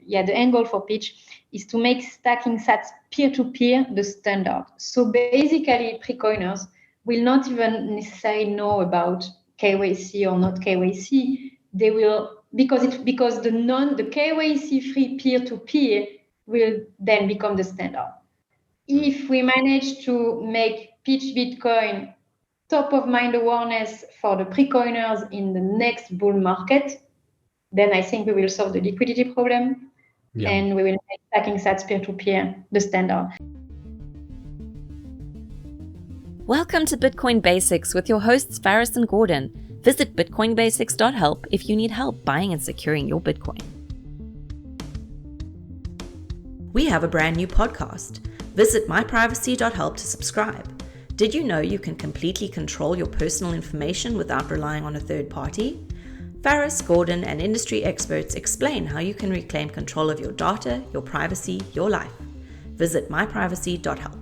the end goal for Peach is to make stacking sats peer-to-peer the standard. So basically, pre-coiners will not even necessarily know about KYC or not KYC. They will, because the KYC free peer-to-peer will then become the standard. If we manage to make Peach Bitcoin top of mind awareness for the pre-coiners in the next bull market, then I think we will solve the liquidity problem, and we will make stacking sats peer-to-peer the standard. Welcome to Bitcoin Basics with your hosts Faris and Gordon. Visit bitcoinbasics.help if you need help buying and securing your Bitcoin. We have a brand new podcast. Visit myprivacy.help to subscribe. Did you know you can completely control your personal information without relying on a third party? Faris Gordon and industry experts explain how you can reclaim control of your data, your privacy, your life. Visit myprivacy.help.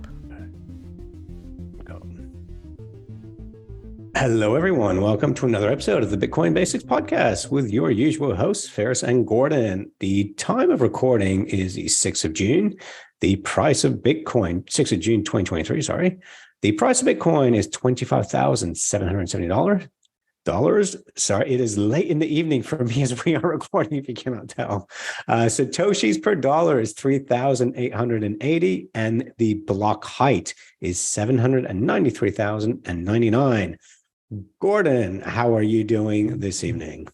Hello, everyone. Welcome to another episode of the Bitcoin Basics podcast with your usual hosts, Faris and Gordon. The time of recording is the 6th of June. The price of Bitcoin, 6th of June, 2023, sorry. The price of Bitcoin is $25,770. Sorry, it is late in the evening for me as we are recording, if you cannot tell. Satoshis per dollar is 3,880, and the block height is 793,099. Gordon, how are you doing this evening?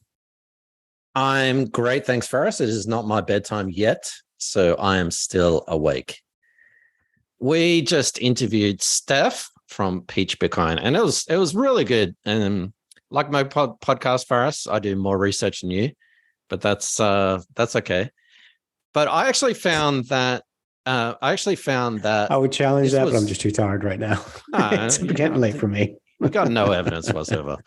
I'm great, thanks, Faris. It is not my bedtime yet, so I am still awake. We just interviewed Steph from Peach Bitcoin, and it was really good. And like my podcast, Faris, I do more research than you, but that's okay. But I actually found that I would challenge that, but I'm just too tired right now. It's getting late for me. We've got no evidence whatsoever.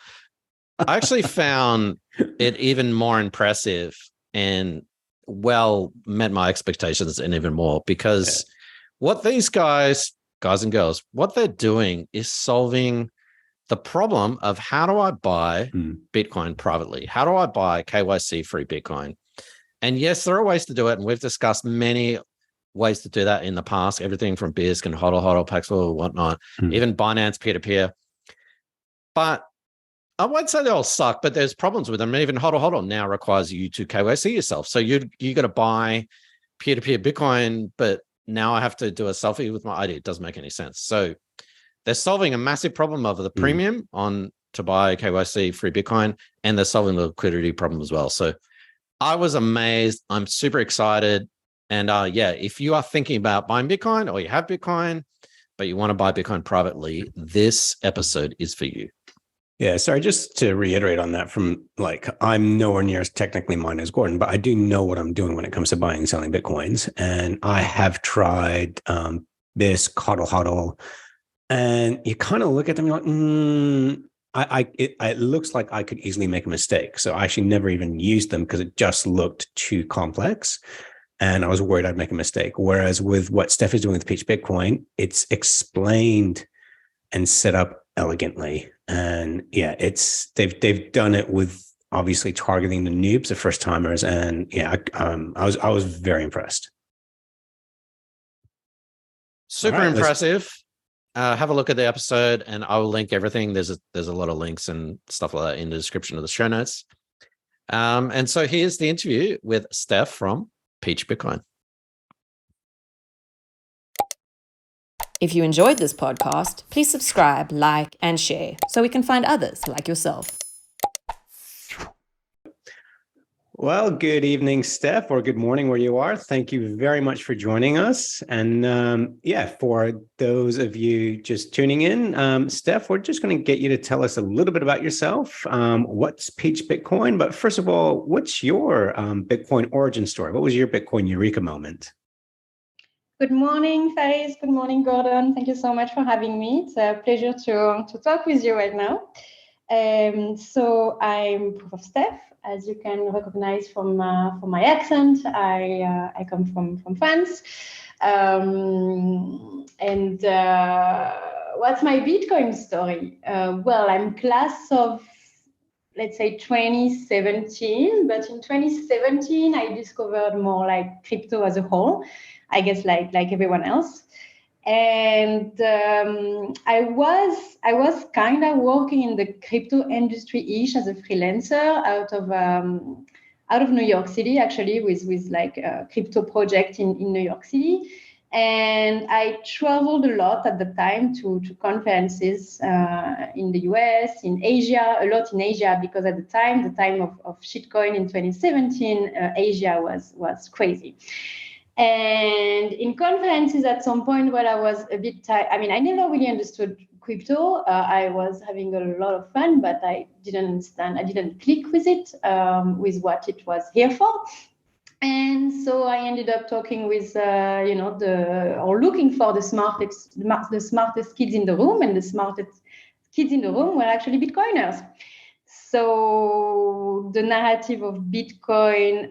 I actually found it even more impressive and met my expectations and even more, because what these guys and girls, what they're doing is solving the problem of how do I buy Bitcoin privately? How do I buy KYC free Bitcoin? And yes, there are ways to do it. And we've discussed many ways to do that in the past, everything from BISC and HODL, Paxful, whatnot, even Binance peer-to-peer. But I won't say they all suck, but there's problems with them. Even HODL now requires you to KYC yourself. So you got to buy peer-to-peer Bitcoin, but now I have to do a selfie with my ID. It doesn't make any sense. So they're solving a massive problem of the premium to buy KYC free Bitcoin, and they're solving the liquidity problem as well. So I was amazed. I'm super excited. And if you are thinking about buying Bitcoin, or you have Bitcoin, but you want to buy Bitcoin privately, this episode is for you. Yeah, sorry, just to reiterate on that, I'm nowhere near as technically mined as Gordon, but I do know what I'm doing when it comes to buying and selling Bitcoins. And I have tried BISC, HODL, and you kind of look at them, you're like, it looks like I could easily make a mistake. So I actually never even used them because it just looked too complex. And I was worried I'd make a mistake. Whereas with what Steph is doing with Peach Bitcoin, it's explained and set up elegantly. And they've done it with obviously targeting the noobs, the first timers. And I was very impressed. Super impressive. Have a look at the episode, and I will link everything. There's a lot of links and stuff like that in the description of the show notes. And so here's the interview with Steph from Peach Bitcoin. If you enjoyed this podcast, please subscribe, like, and share so we can find others like yourself. Well, good evening, Steph, or good morning where you are. Thank you very much for joining us. And for those of you just tuning in, Steph, we're just going to get you to tell us a little bit about yourself. What's Peach Bitcoin? But first of all, what's your Bitcoin origin story? What was your Bitcoin eureka moment? Good morning, Faris. Good morning, Gordon. Thank you so much for having me. It's a pleasure to talk with you right now. So I'm proof of Steph, as you can recognize from my accent. I come from France. What's my Bitcoin story? I'm class of let's say 2017. But in 2017, I discovered more like crypto as a whole, I guess like everyone else. And I was kind of working in the crypto industry-ish as a freelancer out of New York City, actually, with like a crypto project in New York City. And I traveled a lot at the time to conferences in the US, in Asia, a lot in Asia, because at the time of shitcoin in 2017, Asia was crazy. And in conferences at some point where I was a bit tired, I mean, I never really understood crypto. I was having a lot of fun, but I didn't understand. I didn't click with it, with what it was here for. And so I ended up talking with, looking for the smartest kids in the room, and the smartest kids in the room were actually Bitcoiners. So the narrative of Bitcoin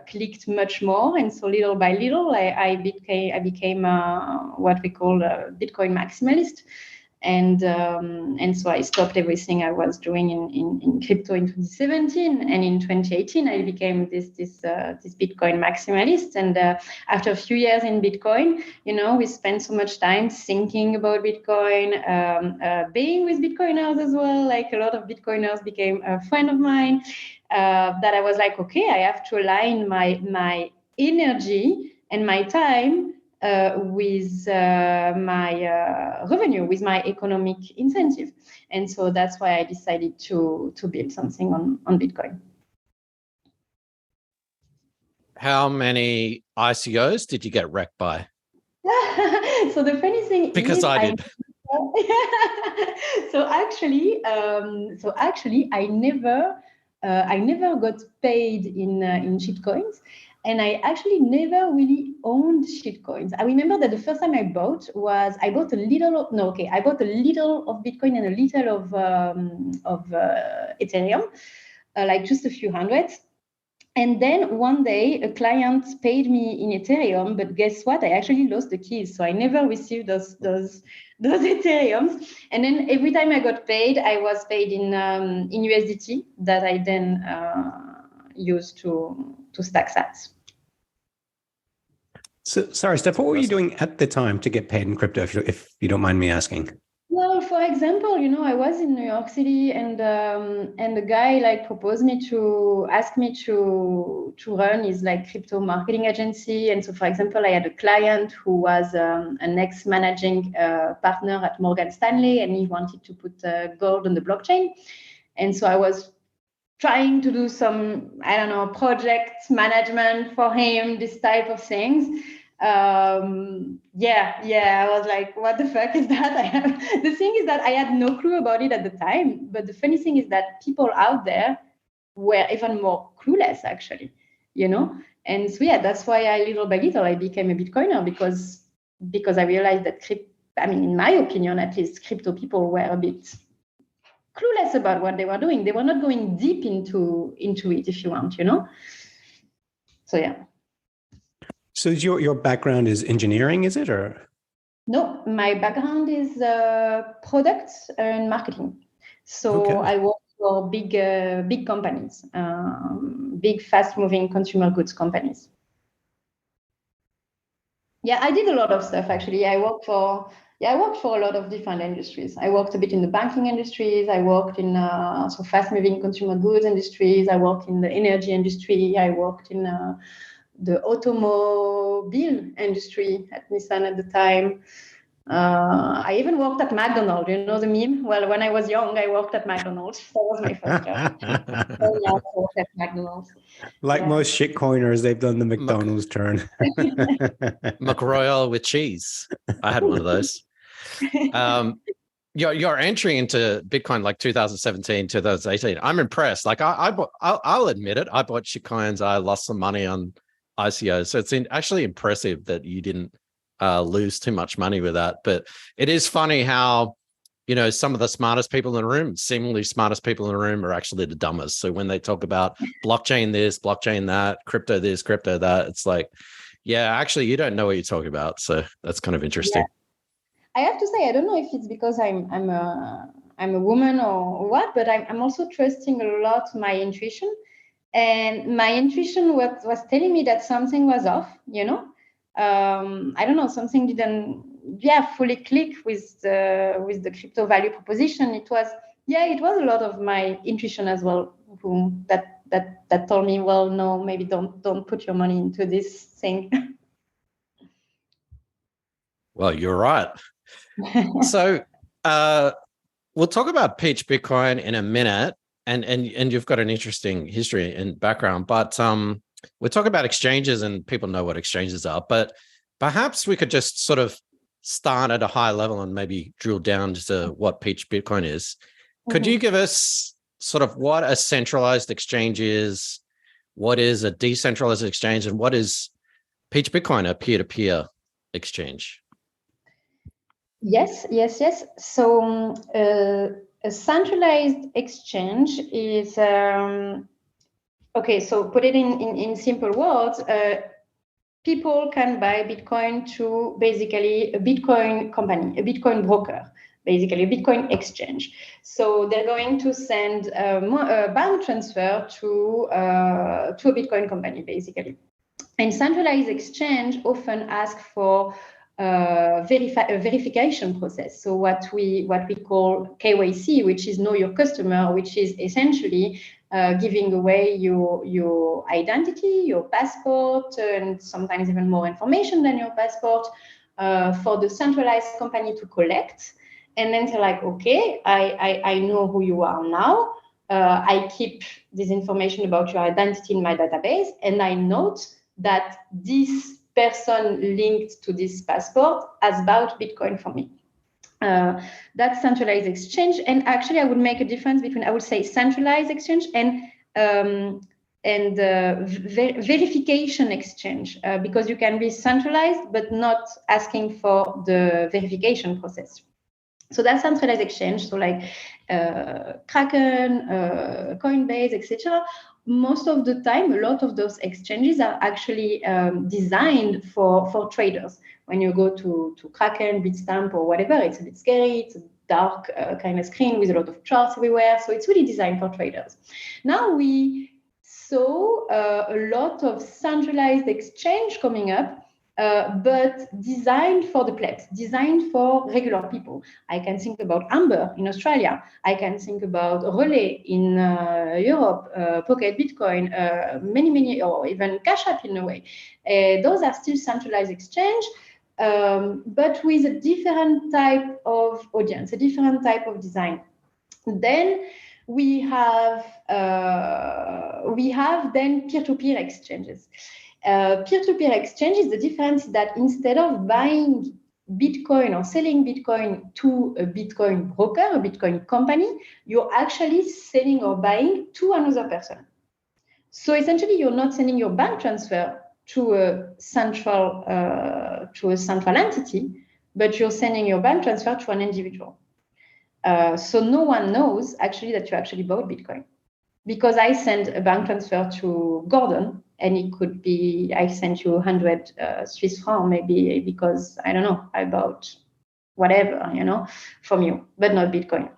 clicked much more, and so little by little, I became what we call a Bitcoin maximalist. And so I stopped everything I was doing in crypto in 2017, and in 2018 I became this Bitcoin maximalist. And after a few years in Bitcoin, we spent so much time thinking about Bitcoin, being with Bitcoiners as well. Like a lot of Bitcoiners became a friend of mine. That I was like, okay, I have to align my energy and my time with my revenue, with my economic incentive. And so that's why I decided to build something on Bitcoin. How many ICOs did you get wrecked by? So the funny thing because is, I did. So actually, I never got paid in shitcoins. And I actually never really owned shitcoins. I remember that the first time I bought a little of Bitcoin and a little of Ethereum, like just a few hundreds. And then one day a client paid me in Ethereum, but guess what? I actually lost the keys. So I never received those Ethereums. And then every time I got paid, I was paid in USDT that I then used to stack sats. So, sorry, Steph, what were you doing at the time to get paid in crypto, if you don't mind me asking? Well, for example, I was in New York City, and the guy proposed me to ask me to run his crypto marketing agency. And so, for example, I had a client who was an ex-managing partner at Morgan Stanley, and he wanted to put gold on the blockchain. And so I was trying to do some, project management for him, this type of things. I was like, what the fuck is that? The thing is that I had no clue about it at the time. But the funny thing is that people out there were even more clueless, actually, And so, that's why little by little, I became a Bitcoiner, because I realized that, in my opinion, at least, crypto people were a bit clueless about what they were doing. They were not going deep into it, if you want, So, yeah. So your background is engineering, is it, or? No, my background is product and marketing. So okay. I work for big companies, big fast-moving consumer goods companies. Yeah, I did a lot of stuff, actually. I worked for a lot of different industries. I worked a bit in the banking industries. I worked in fast-moving consumer goods industries. I worked in the energy industry. I worked in the automobile industry at Nissan at the time. I even worked at McDonald's. You know the meme? Well, when I was young, I worked at McDonald's. That was my first job. I worked at McDonald's. Most shitcoiners, they've done the McDonald's turn. McRoyal with cheese. I had one of those. Your entry into Bitcoin 2017, 2018. I'm impressed. I'll admit it. I bought shitcoins. I lost some money on ICOs. So it's actually impressive that you didn't lose too much money with that. But it is funny how, some of the smartest people in the room, seemingly smartest people in the room, are actually the dumbest. So when they talk about blockchain this, blockchain that, crypto this, crypto that, it's like, yeah, actually, you don't know what you're talking about. So that's kind of interesting. Yeah. I have to say, I don't know if it's because I'm I'm a woman or what, but I'm also trusting a lot my intuition. And my intuition was telling me that something was off, I don't know, something didn't fully click with the crypto value proposition. It was a lot of my intuition as well that told me, well, no, maybe don't put your money into this thing. Well, you're right. So we'll talk about Peach Bitcoin in a minute, and you've got an interesting history and background, but we'll talk about exchanges, and people know what exchanges are, but perhaps we could just sort of start at a high level and maybe drill down to what Peach Bitcoin is. Could you give us sort of what a centralized exchange is, what is a decentralized exchange, and what is Peach Bitcoin, a peer-to-peer exchange? Yes. So a centralized exchange is okay. So put it in simple words. People can buy Bitcoin through basically a Bitcoin company, a Bitcoin broker, basically a Bitcoin exchange. So they're going to send a bank transfer to a Bitcoin company, basically. And centralized exchange often ask for a verification process. So what we call KYC, which is know your customer, which is essentially giving away your identity, your passport, and sometimes even more information than your passport for the centralized company to collect. And then they're like, okay, I know who you are now. I keep this information about your identity in my database, and I note that this person linked to this passport has bought Bitcoin for me. That's centralized exchange. And actually, I would make a difference between, I would say, centralized exchange and verification exchange, because you can be centralized but not asking for the verification process. So that's centralized exchange. So like Kraken, Coinbase, etc. Most of the time, a lot of those exchanges are actually designed for traders. When you go to Kraken, Bitstamp, or whatever, it's a bit scary. It's a dark kind of screen with a lot of charts everywhere. So it's really designed for traders. Now we saw a lot of centralized exchange coming up, but designed for the plebs, designed for regular people. I can think about Amber in Australia. I can think about Relay in Europe, Pocket Bitcoin, many, or even Cash App in a way. Those are still centralized exchange, but with a different type of audience, a different type of design. Then we have then peer-to-peer exchanges. Peer-to-peer exchanges, the difference is that instead of buying Bitcoin or selling Bitcoin to a Bitcoin broker, a Bitcoin company, you're actually selling or buying to another person. So essentially, you're not sending your bank transfer to a central entity, but you're sending your bank transfer to an individual. So no one knows actually that you actually bought Bitcoin. Because I send a bank transfer to Gordon, and it could be I sent you 100 Swiss francs, maybe because, I don't know, I bought whatever, from you, but not Bitcoin.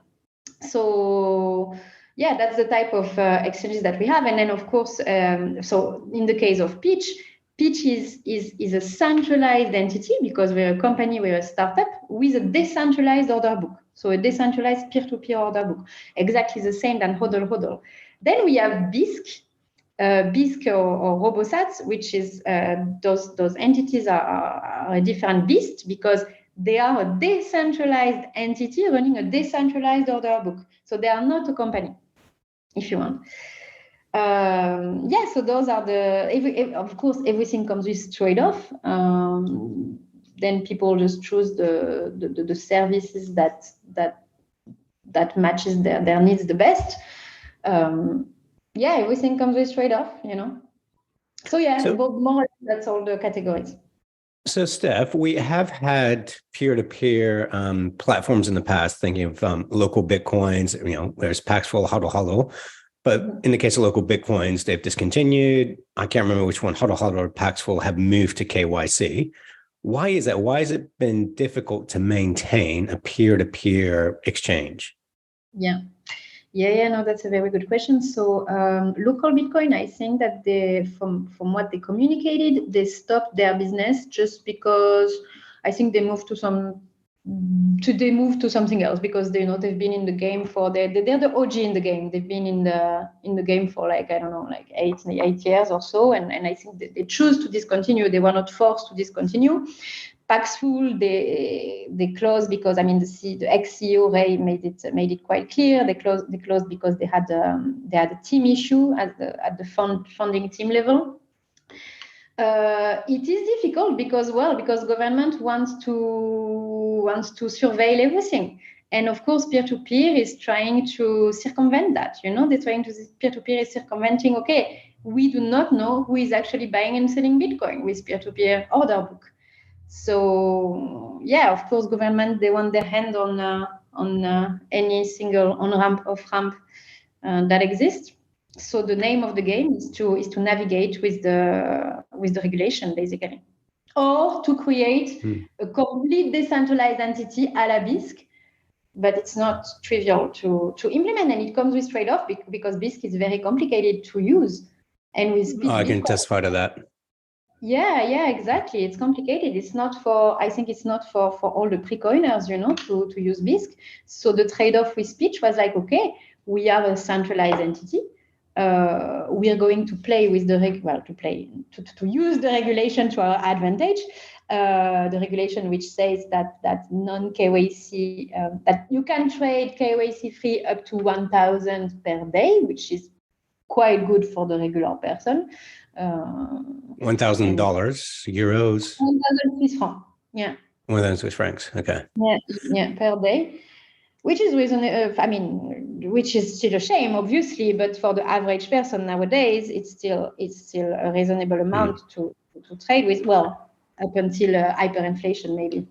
So yeah, that's the type of exchanges that we have. And then, of course, so in the case of Peach is a centralized entity because we're a company, we're a startup with a decentralized order book. So a decentralized peer-to-peer order book, exactly the same than HODL. Then we have BISC, or RoboSats, which is those entities are a different beast because they are a decentralized entity running a decentralized order book. So they are not a company, if you want. So those are of course, everything comes with trade-off. Then people just choose the services that matches their needs the best. Everything comes with trade-off, So more that's all the categories. So Steph, we have had peer-to-peer platforms in the past, thinking of local Bitcoins, there's Paxful, HODL. But in the case of local Bitcoins, they've discontinued. I can't remember which one, HODL or Paxful, have moved to KYC. Why is that? Why has it been difficult to maintain a peer-to-peer exchange? Yeah, no, that's a very good question. So local Bitcoin, I think that from what they communicated, they stopped their business just because I think they moved to something else, because they've been in the game for they're the OG in the game. They've been in the game for like, I don't know, like 8 years or so, and I think they choose to discontinue. They were not forced to discontinue. Paxful, they closed because the ex-CEO Ray made it quite clear. They closed because they had a team issue at the funding team level. It is difficult because government wants to surveil everything, and of course peer-to-peer is trying to circumvent that. Peer-to-peer is circumventing. Okay, we do not know who is actually buying and selling Bitcoin with peer-to-peer order book. So yeah, of course, government, they want their hand on any single on-ramp, off-ramp that exists. So the name of the game is to navigate with the regulation, basically, or to create a complete decentralized entity a la BISC. But it's not trivial to implement, and it comes with trade-off because BISC is very complicated to use, and with I can testify to that. Yeah, exactly. It's complicated. I think it's not for all the pre-coiners, to use BISC. So the trade-off with Peach was like, okay, we have a centralized entity. We are going to play with to use the regulation to our advantage. The regulation which says that non-KYC, that you can trade KYC free up to 1,000 per day, which is quite good for the regular person. $1,000, euros. 1,000 Swiss francs. Yeah. 1,000 Swiss francs. Okay. Yeah, per day, which is which is still a shame, obviously, but for the average person nowadays, it's still a reasonable amount to trade with. Well, up until hyperinflation, maybe.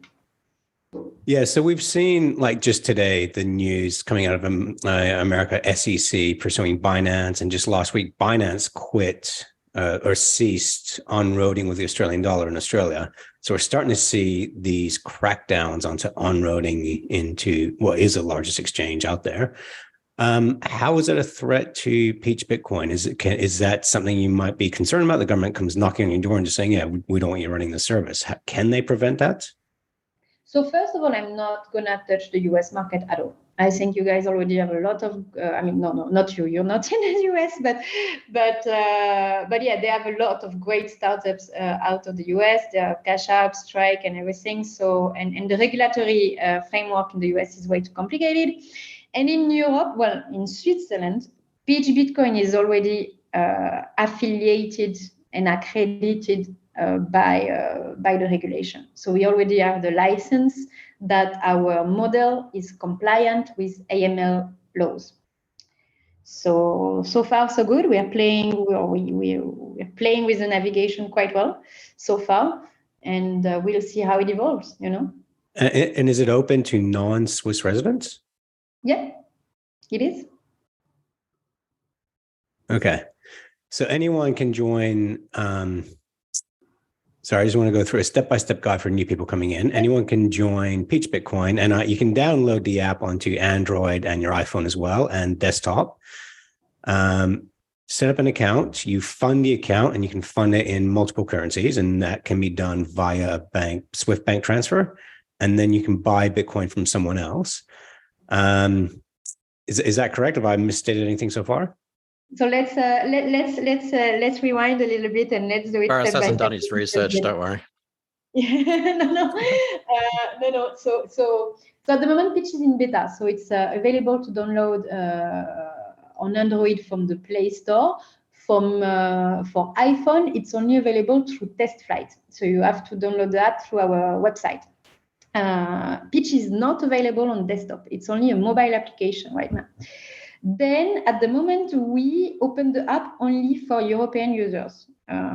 Yeah, so we've seen, like just today, the news coming out of America, SEC pursuing Binance, and just last week, Binance quit or ceased on-roading with the Australian dollar in Australia. So we're starting to see these crackdowns onto on-roading into what is the largest exchange out there. How is it a threat to Peach Bitcoin? Is that something you might be concerned about? The government comes knocking on your door and just saying, yeah, we don't want you running the service. Can they prevent that? So first of all, I'm not going to touch the US market at all. I think you guys already have a lot of, not you, you're not in the US, but yeah, they have a lot of great startups out of the US. They have Cash App, Strike, and everything. So, and the regulatory framework in the US is way too complicated. And in Europe, well, in Switzerland, Peach Bitcoin is already affiliated and accredited by the regulation. So we already have the license that our model is compliant with AML laws. So far so good. We are playing with the navigation quite well so far, and we'll see how it evolves. And is it open to non-Swiss residents? Yeah, it is. Okay, so anyone can join. Sorry, I just want to go through a step-by-step guide for new people coming in. Anyone can join Peach Bitcoin, and you can download the app onto Android and your iPhone as well, and desktop. Set up an account. You fund the account, and you can fund it in multiple currencies, and that can be done via Swift bank transfer. And then you can buy Bitcoin from someone else. Is that correct? Have I misstated anything so far? So let's rewind a little bit and let's do it. Faris hasn't done his research. Don't worry. No. So at the moment, Peach is in beta, so it's available to download on Android from the Play Store. For iPhone, it's only available through Test Flight, so you have to download that through our website. Peach is not available on desktop; it's only a mobile application right now. Then at the moment, we open the app only for European users.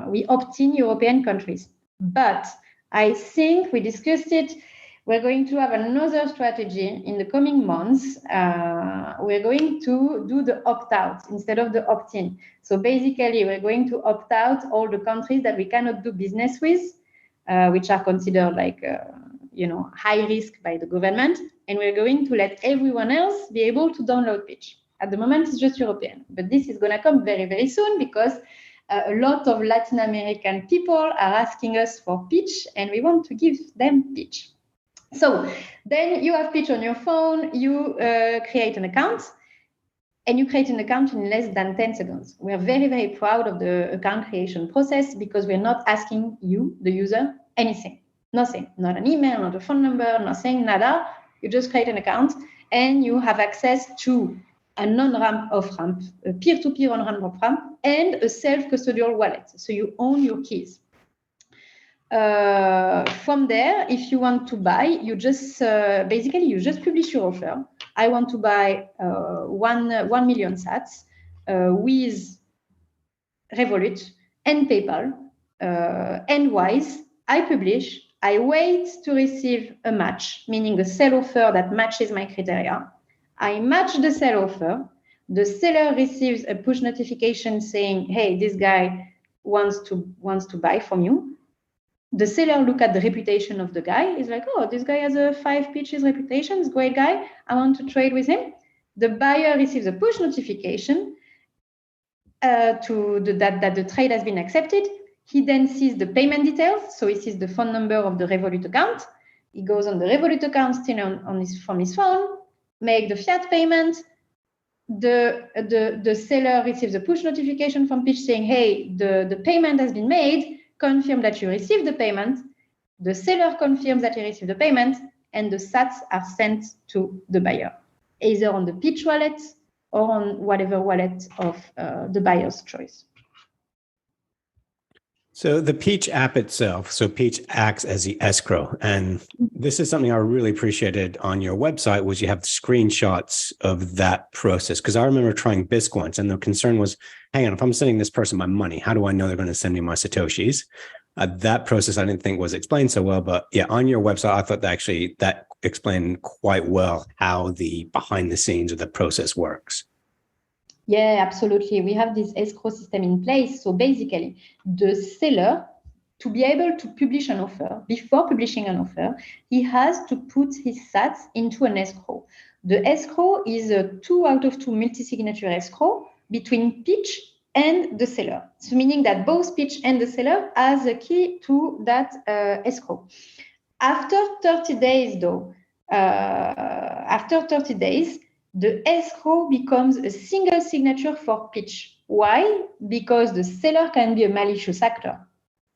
We opt in European countries. But I think we discussed it. We're going to have another strategy in the coming months. We're going to do the opt-out instead of the opt-in. So basically, we're going to opt out all the countries that we cannot do business with, which are considered like high risk by the government, and we're going to let everyone else be able to download Peach. At the moment, it's just European, but this is going to come very, very soon because a lot of Latin American people are asking us for Peach, and we want to give them Peach. So then you have Peach on your phone, you create an account, and you create an account in less than 10 seconds. We are very, very proud of the account creation process because we're not asking you, the user, anything. Nothing, not an email, not a phone number, nothing, nada. You just create an account and you have access to a non-ramp off-ramp, a peer-to-peer on-ramp off-ramp, and a self-custodial wallet. So you own your keys. From there, if you want to buy, you just basically you just publish your offer. I want to buy 1 million sats with Revolut and PayPal and Wise. I publish. I wait to receive a match, meaning a sell offer that matches my criteria. I match the sell offer. The seller receives a push notification saying, "Hey, this guy wants to buy from you." The seller look at the reputation of the guy. He's like, "Oh, this guy has a 5 pitches reputation. He's a great guy. I want to trade with him." The buyer receives a push notification that the trade has been accepted. He then sees the payment details. So he sees the phone number of the Revolut account. He goes on the Revolut account still from his phone, make the fiat payment. The seller receives a push notification from Pitch saying, "Hey, the payment has been made. Confirm that you received the payment." The seller confirms that he received the payment, and the sats are sent to the buyer, either on the Pitch wallet or on whatever wallet of the buyer's choice. So the Peach app itself, so Peach acts as the escrow. And this is something I really appreciated on your website was you have screenshots of that process. Because I remember trying Bisq once and the concern was, hang on, if I'm sending this person my money, how do I know they're going to send me my Satoshis? That process I didn't think was explained so well. But yeah, on your website, I thought that explained quite well how the behind the scenes of the process works. Yeah, absolutely. We have this escrow system in place. So basically, the seller, to be able to publish an offer, before publishing an offer, he has to put his sats into an escrow. The escrow is a 2 out of 2 multi-signature escrow between Pitch and the seller. So meaning that both Pitch and the seller has a key to that escrow. After 30 days, though, the escrow becomes a single signature for Pitch. Why? Because the seller can be a malicious actor.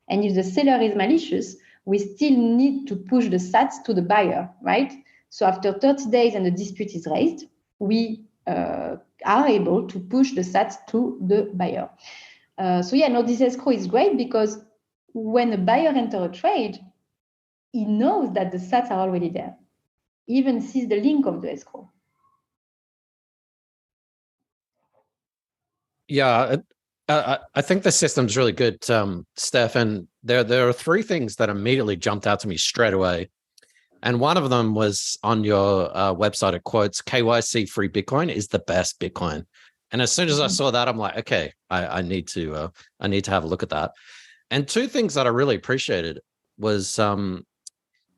And if the seller is malicious, we still need to push the sats to the buyer, right? So after 30 days and the dispute is raised, we are able to push the sats to the buyer. This escrow is great because when a buyer enters a trade, he knows that the sats are already there. He even sees the link of the escrow. Yeah, I think the system's really good, Steph. And there are 3 things that immediately jumped out to me straight away. And one of them was on your website. It quotes, "KYC free Bitcoin is the best Bitcoin." And as soon as I saw that, I'm like, okay, I need to have a look at that. And 2 things that I really appreciated was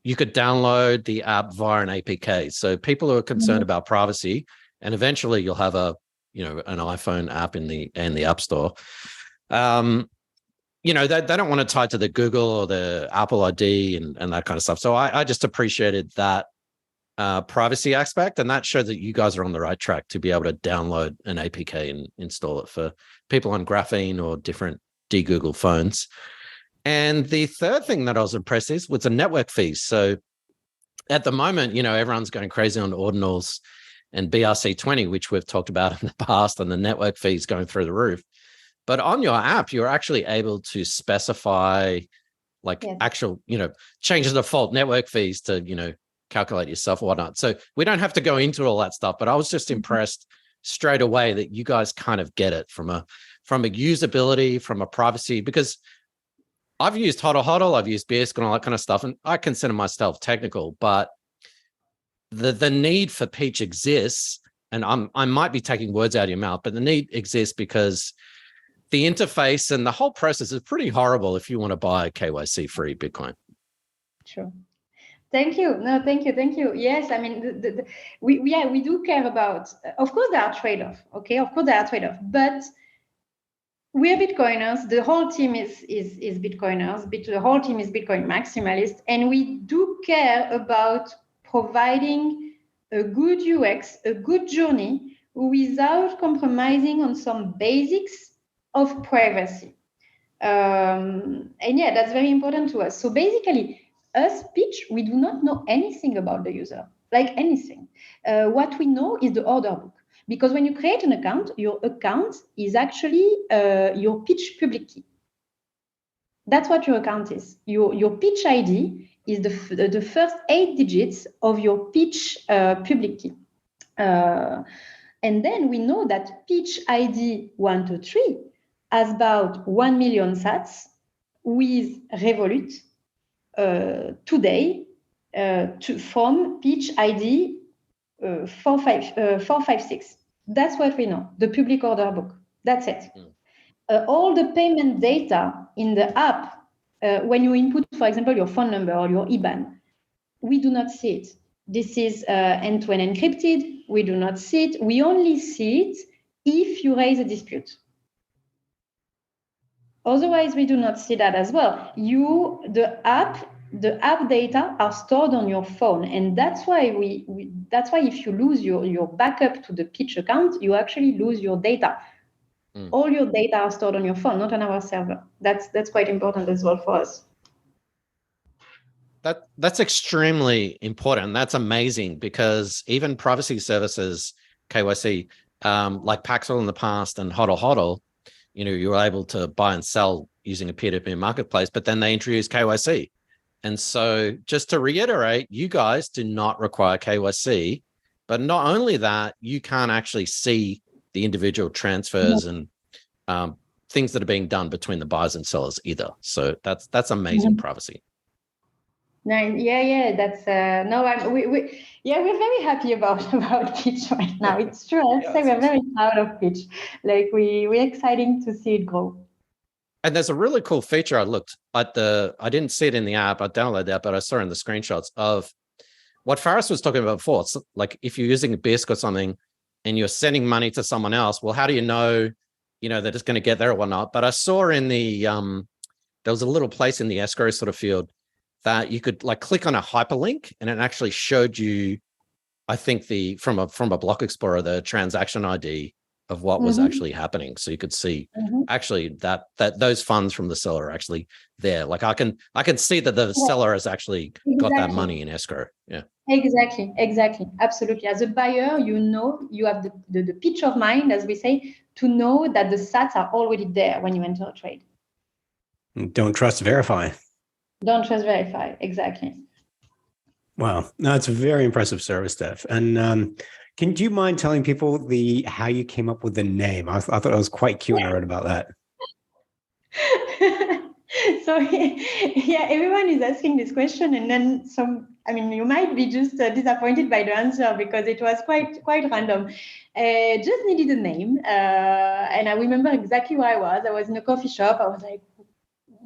you could download the app via an APK. So people who are concerned about privacy, and eventually you'll have an iPhone app in the App Store. They don't want to tie to the Google or the Apple ID and that kind of stuff. So I just appreciated that privacy aspect, and that showed that you guys are on the right track to be able to download an APK and install it for people on Graphene or different de-Google phones. And the third thing that I was impressed with was the network fees. So at the moment, everyone's going crazy on ordinals and BRC20, which we've talked about in the past, and the network fees going through the roof. But on your app, you're actually able to specify actual, change the default network fees to, calculate yourself or whatnot. So we don't have to go into all that stuff, but I was just impressed straight away that you guys kind of get it from a usability, from a privacy, because I've used HODL, I've used Bisq and all that kind of stuff, and I consider myself technical, but the need for Peach exists, and I might be taking words out of your mouth, but the need exists because the interface and the whole process is pretty horrible if you want to buy KYC-free Bitcoin. Sure. Thank you. No, thank you. Yes, I mean, we do care about. Of course, there are trade-offs. Okay, of course there are trade-offs, but we are Bitcoiners. The whole team is Bitcoiners. The whole team is Bitcoin maximalist, and we do care about providing a good UX, a good journey, without compromising on some basics of privacy. And yeah, that's very important to us. So basically, us Pitch, we do not know anything about the user, like anything. What we know is the order book. Because when you create an account, your account is actually your Pitch public key. That's what your account is. Your Pitch ID is the first 8 digits of your Pitch public key. And then we know that Pitch ID 123 has about 1 million sats with Revolut today from Pitch ID 456. That's what we know, the public order book. That's it. All the payment data in the app, when you input, for example, your phone number or your IBAN, we do not see it. This is end-to-end encrypted. We do not see it. We only see it if you raise a dispute. Otherwise, we do not see that as well. The app data are stored on your phone, and that's why that's why if you lose your backup to the Pitch account, you actually lose your data. All your data are stored on your phone, not on our server. That's quite important as well for us. That's extremely important. That's amazing, because even privacy services, KYC, like Paxful in the past and HODL HODL, you were able to buy and sell using a peer-to-peer marketplace, but then they introduced KYC. And so just to reiterate, you guys do not require KYC, but not only that, you can't actually see the individual transfers and things that are being done between the buyers and sellers either. So that's amazing privacy. Nice. Yeah. That's we're very happy about Pitch right now. It's true. I'd say we're very proud of Pitch. Like we're exciting to see it grow. And there's a really cool feature. I looked at I didn't see it in the app. I downloaded that, but I saw in the screenshots of what Faris was talking about before. It's like if you're using a BISC or something and you're sending money to someone else, well, how do you know, that it's going to get there or whatnot? But I saw in the, there was a little place in the escrow sort of field that you could like click on a hyperlink and it actually showed you, I think from a block explorer, the transaction ID of what was actually happening. So you could see actually that those funds from the seller are actually there. Like I can see that the seller has actually got that money in escrow. Yeah. Exactly. Absolutely. As a buyer, you have the peace of mind, as we say, to know that the sats are already there when you enter a trade. Don't trust, verify. Don't trust, verify. Exactly. Wow. No, it's a very impressive service, Steph. And do you mind telling people how you came up with the name? I thought it was quite cute when I read about that. So yeah, everyone is asking this question, and then you might be just disappointed by the answer because it was quite random. Just needed a name, and I remember exactly where I was. I was in a coffee shop. I was like,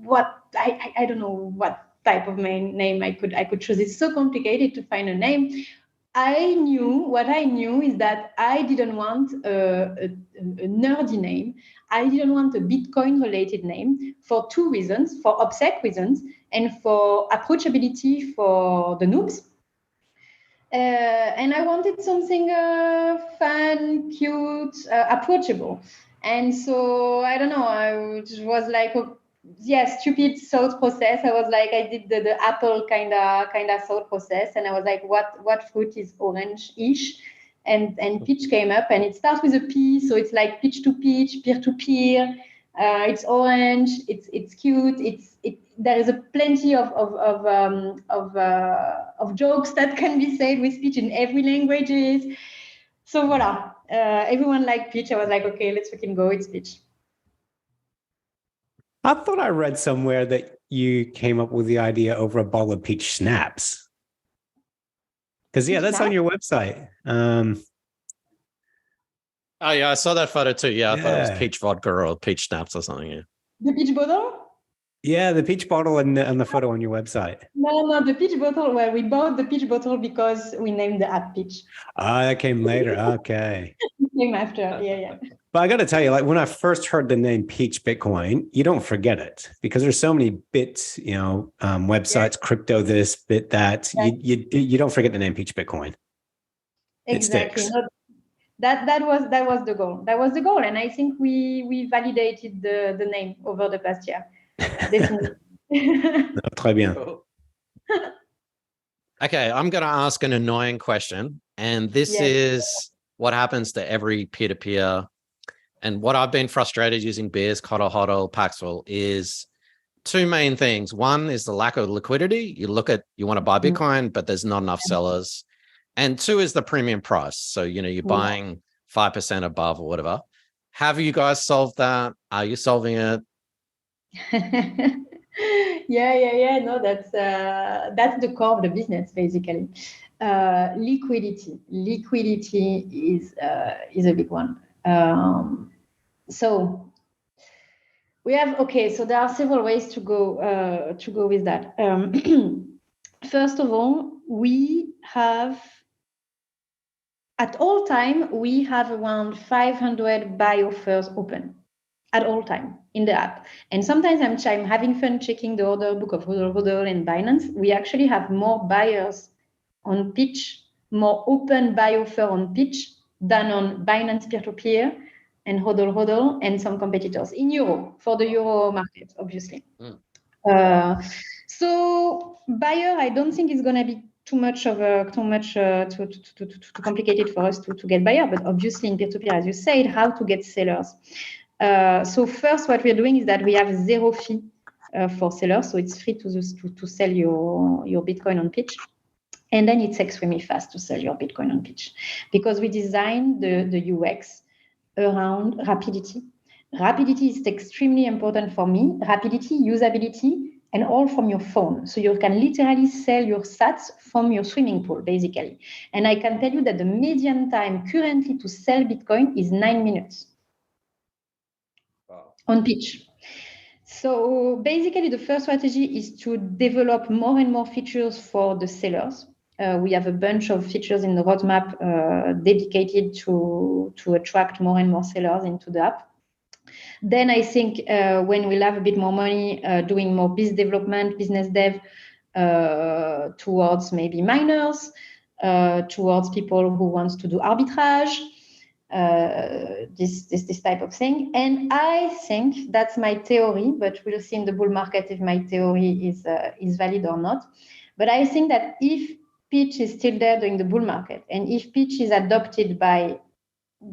what? I don't know what type of name I could choose. It's so complicated to find a name. What I knew is that I didn't want a nerdy name. I didn't want a Bitcoin related name for 2 reasons, for obsec reasons and for approachability for the noobs. And I wanted something fun, cute, approachable. And so, I don't know, I was like, stupid thought process. I was like, I did the apple kind of thought process, and I was like, what fruit is orange-ish? And Pitch came up, and it starts with a P, so it's like pitch to pitch, peer to peer. It's orange. It's cute. There is plenty of jokes that can be said with Pitch in every languages. So voila, everyone liked Pitch. I was like, okay, let's fucking go. It's Pitch. I thought I read somewhere that you came up with the idea over a bowl of peach schnapps. Because that's on your website. Oh yeah, I saw that photo too. Yeah, I thought it was peach vodka or peach schnapps or something. Yeah. The peach bottle? Yeah, the peach bottle and the photo on your website. No, the peach bottle. Well, we bought the peach bottle because we named the app Peach. That came later. Okay. It came after. Yeah. But I got to tell you, like when I first heard the name Peach Bitcoin, you don't forget it because there's so many bits, websites, crypto this, bit that. Yeah. You don't forget the name Peach Bitcoin. Exactly. It sticks. No, that was the goal. That was the goal, and I think we validated the name over the past year. Definitely. Très bien. Okay, I'm going to ask an annoying question, and this is what happens to every peer-to-peer. And what I've been frustrated using Beers, Hodl, Hodl, Paxful is two main things. One is the lack of liquidity. You want to buy Bitcoin, but there's not enough sellers. And two is the premium price. So, you're buying 5% above or whatever. Have you guys solved that? Are you solving it? Yeah. No, that's the core of the business, basically. Liquidity is a big one. So we have so there are several ways to go with that. First of all, we have at all time we have around 500 buy offers open at all time in the app, and sometimes I'm having fun checking the order book of Hodl and Binance. We actually have more buyers on Pitch, more open buy offer on Pitch than on Binance peer-to-peer and Hodl and some competitors in Euro for the Euro market, obviously. So buyer, I don't think it's going to be too complicated for us to get buyer, but obviously in peer-to-peer, as you said, how to get sellers. So first, what we're doing is that we have zero fee for sellers, so it's free to sell your Bitcoin on Pitch. And then it's extremely fast to sell your Bitcoin on Pitch because we designed the UX around rapidity. Rapidity is extremely important for me. Rapidity, usability, and all from your phone. So you can literally sell your sats from your swimming pool, basically. And I can tell you that the median time currently to sell Bitcoin is 9 minutes on Pitch. So basically, the first strategy is to develop more and more features for the sellers. We have a bunch of features in the roadmap dedicated to attract more and more sellers into the app. Then I think when we'll have a bit more money, doing more business development, business dev towards maybe miners, towards people who want to do arbitrage, this type of thing. And I think that's my theory, but we'll see in the bull market if my theory is valid or not. But I think that if Pitch is still there during the bull market, and if Pitch is adopted by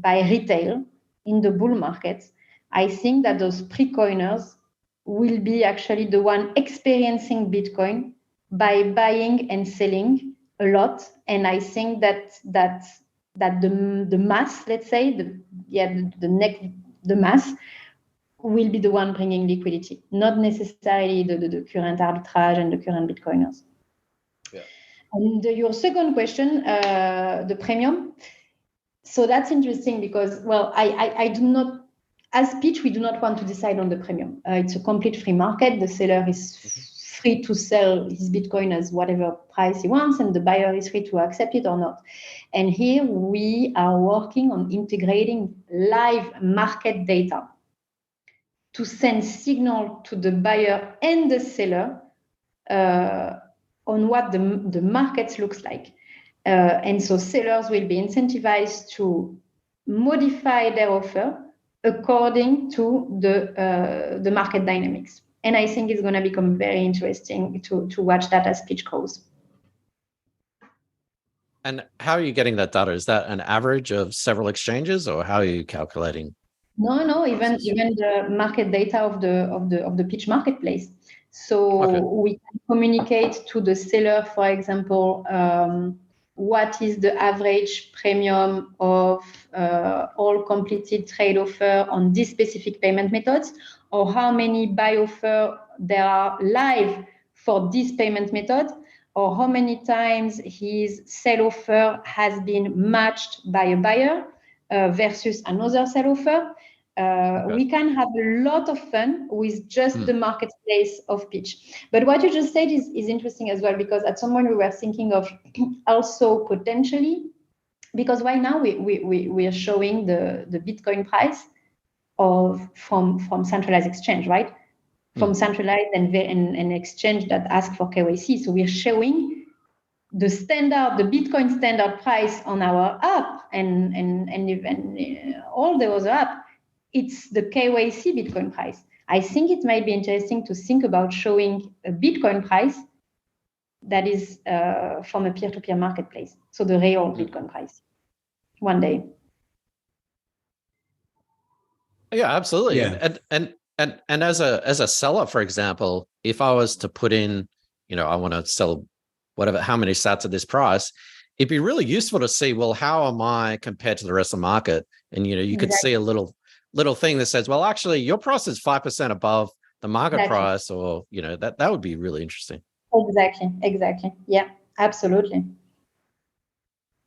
retail in the bull market, I think that those pre-coiners will be actually the one experiencing Bitcoin by buying and selling a lot. And I think that the mass, let's say, the mass will be the one bringing liquidity, not necessarily the current arbitrage and the current Bitcoiners. Yeah. And your second question, the premium. So that's interesting because, well, I do not, as Pitch, we do not want to decide on the premium. It's a complete free market. The seller is free to sell his Bitcoin as whatever price he wants, and the buyer is free to accept it or not. And here we are working on integrating live market data to send signal to the buyer and the seller on what the market looks like. And so sellers will be incentivized to modify their offer according to the market dynamics. And I think it's going to become very interesting to watch that as Pitch grows. And how are you getting that data? Is that an average of several exchanges, or how are you calculating? No, even the market data of the Pitch marketplace. So we can communicate to the seller, for example, what is the average premium of all completed trade offer on this specific payment methods, or how many buy offer there are live for this payment method, or how many times his sell offer has been matched by a buyer versus another sell offer. We can have a lot of fun with just the marketplace of Peach. But what you just said is interesting as well, because at some point we were thinking of also potentially, because right now we are showing the Bitcoin price from centralized exchange, right? From centralized and exchange that ask for KYC. So we're showing the Bitcoin standard price on our app and even all the other app. It's the KYC Bitcoin price. I think it might be interesting to think about showing a Bitcoin price that is from a peer-to-peer marketplace. So the real Bitcoin price one day. Yeah, absolutely. Yeah. And as a seller, for example, if I was to put in, I want to sell how many sats at this price, it'd be really useful to see, well, how am I compared to the rest of the market? And, you could see a little thing that says, well, actually your price is 5% above the market price, or, that would be really interesting. Exactly. Yeah, absolutely.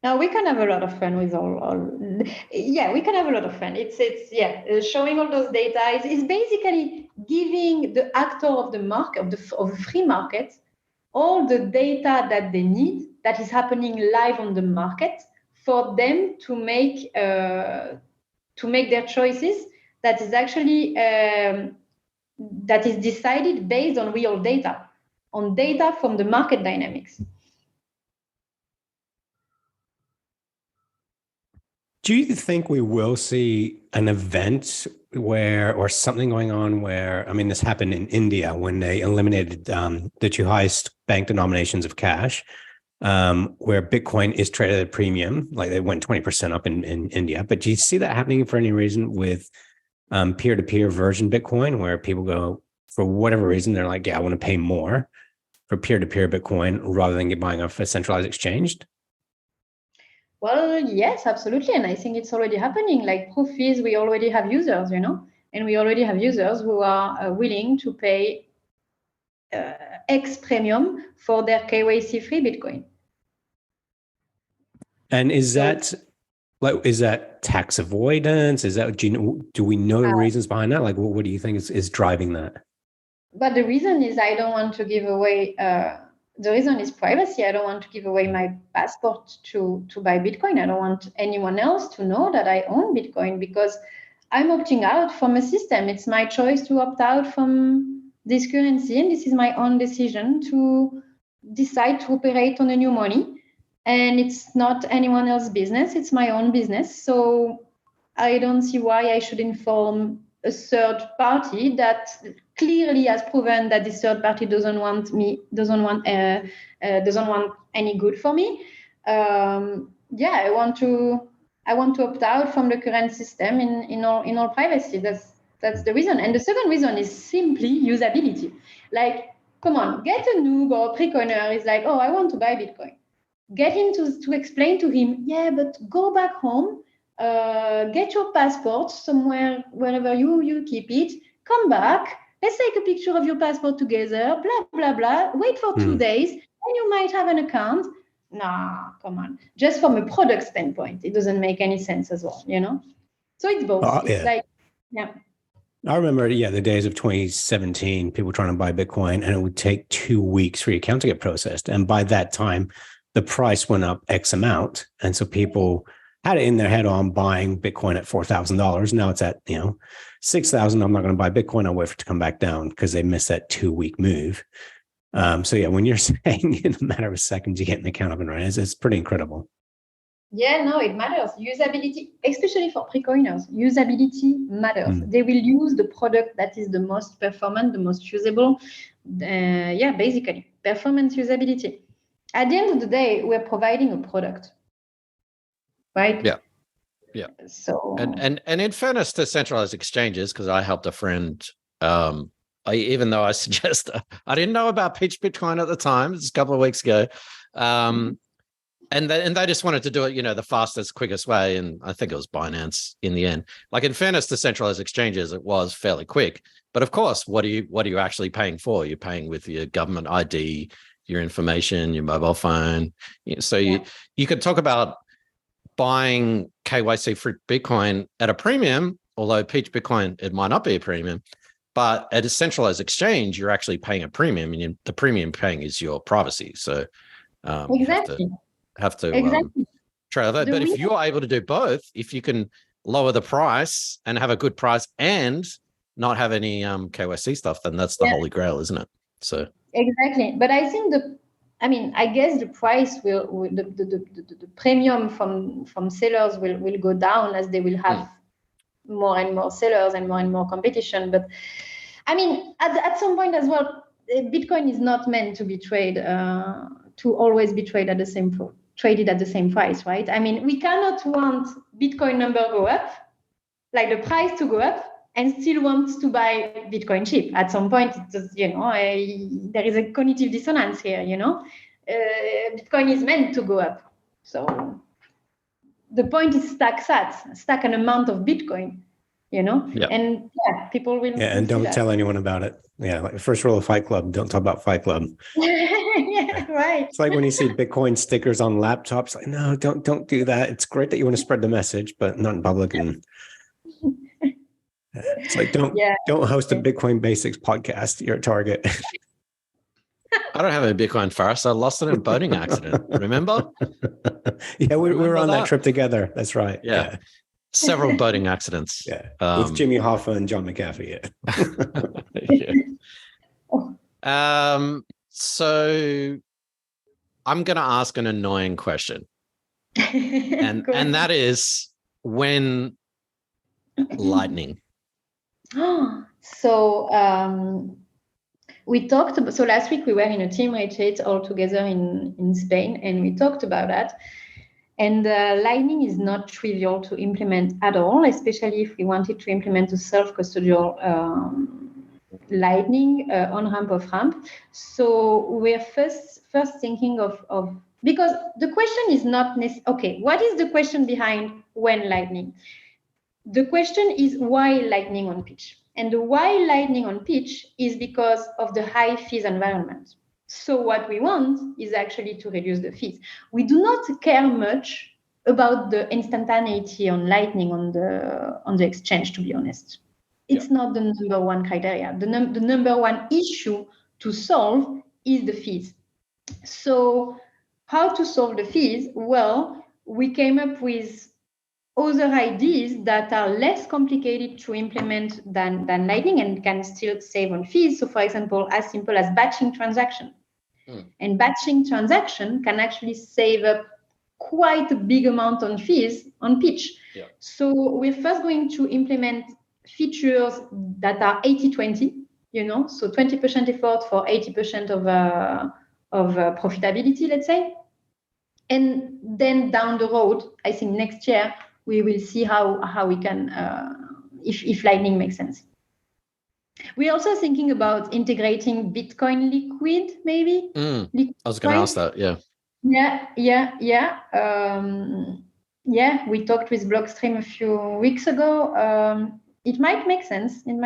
Now we can have a lot of fun with we can have a lot of fun. It's showing all those data is basically giving the actor of the market, of the free market, all the data that they need, that is happening live on the market, for them to make their choices. That is actually that is decided based on real data, on data from the market dynamics. Do you think we will see an event or something going on where, this happened in India when they eliminated the two highest bank denominations of cash, where Bitcoin is traded at a premium, like they went 20% up in India. But do you see that happening for any reason with peer-to-peer version Bitcoin, where people go, for whatever reason, they're like, yeah, I want to pay more for peer-to-peer Bitcoin rather than buying off a centralized exchange? Well, yes, absolutely. And I think it's already happening. Like proof is, we already have users, and we already have users who are willing to pay X premium for their KYC free Bitcoin. And is that tax avoidance? Is that, do we know the reasons behind that? Like, what do you think is driving that? But the reason is I don't want to give away, the reason is privacy. I don't want to give away my passport to buy Bitcoin. I don't want anyone else to know that I own Bitcoin, because I'm opting out from a system. It's my choice to opt out from this currency, and this is my own decision to decide to operate on a new money. And it's not anyone else's business. It's my own business. So I don't see why I should inform a third party that clearly has proven that this third party doesn't want any good for me. I want to opt out from the current system in all privacy. That's the reason. And the second reason is simply usability. Like, come on, get a noob or a pre-coiner is like, oh, I want to buy Bitcoin. Get him to explain to him, yeah, but go back home, get your passport somewhere, wherever you keep it, come back, let's take a picture of your passport together, blah, blah, blah, wait for 2 days, and you might have an account. Nah, come on. Just from a product standpoint, it doesn't make any sense as well, So it's both. It's like, yeah. I remember, the days of 2017, people trying to buy Bitcoin, and it would take 2 weeks for your account to get processed. And by that time, the price went up X amount. And so people had it in their head on buying Bitcoin at $4,000. Now it's at, $6,000. I'm not going to buy Bitcoin. I'll wait for it to come back down because they missed that 2-week move. When you're saying in a matter of seconds, you get an account up and running, it's pretty incredible. Yeah, no, it matters. Usability, especially for pre-coiners, usability matters. They will use the product that is the most performant, the most usable. Basically, performance, usability. At the end of the day, we're providing a product, right? Yeah. So and in fairness to centralized exchanges, because I helped a friend, even though I suggest I didn't know about Peach Bitcoin at the time, it's a couple of weeks ago, and they just wanted to do it, the fastest, quickest way, and I think it was Binance in the end. Like, in fairness to centralized exchanges, it was fairly quick, but of course, what are you actually paying for? You're paying with your government ID, your information, your mobile phone. So you could talk about buying KYC for Bitcoin at a premium, although Peach Bitcoin, it might not be a premium, but at a centralized exchange, you're actually paying a premium, and the premium paying is your privacy. So Exactly. you have to Exactly. try that. But if you're able to do both, if you can lower the price and have a good price and not have any KYC stuff, then that's the holy grail, isn't it? So exactly. But I think I guess the price the premium from sellers will go down as they will have more and more sellers and more competition. But I mean, at some point as well, Bitcoin is not meant to be traded to always be traded at the same price, right? I mean, we cannot want Bitcoin number go up, like the price to go up, and still want to buy Bitcoin cheap. At some point, it's just, there is a cognitive dissonance here, Bitcoin is meant to go up. So the point is stack an amount of Bitcoin, and people will. Yeah, and don't tell anyone about it. Yeah, like the first rule of Fight Club, don't talk about Fight Club. Right. It's like when you see Bitcoin stickers on laptops, like, no, don't do that. It's great that you want to spread the message, but not in public. And it's like, don't host a Bitcoin Basics podcast. You're a target. I don't have a Bitcoin, Faris. I lost it in a boating accident. Remember? Yeah, we were on that trip together. That's right. Yeah. Several boating accidents. Yeah. With Jimmy Hoffa and John McAfee. Yeah. So I'm going to ask an annoying question. And that is, when Lightning? So we talked about, so last week we were in a team retreat all together in Spain, and we talked about that. And Lightning is not trivial to implement at all, especially if we wanted to implement a self-custodial Lightning on-ramp, off-ramp. So we're first thinking of because the question is not okay, what is the question behind when Lightning? The question is why Lightning on Peach? And the why Lightning on Peach is because of the high fees environment. So what we want is actually to reduce the fees. We do not care much about the instantaneity on Lightning on the exchange, to be honest. It's not the number one criteria. The number one issue to solve is the fees. So how to solve the fees? Well, we came up with other ideas that are less complicated to implement than Lightning and can still save on fees. So for example, as simple as batching transaction. And batching transaction can actually save up quite a big amount on fees on Peach. Yeah. So we're first going to implement features that are 80-20, so 20% effort for 80% of profitability, let's say. And then down the road, I think next year, we will see how we can, if Lightning makes sense. We're also thinking about integrating Bitcoin Liquid, maybe. I was going to ask that, yeah. Yeah, we talked with Blockstream a few weeks ago. It might make sense. And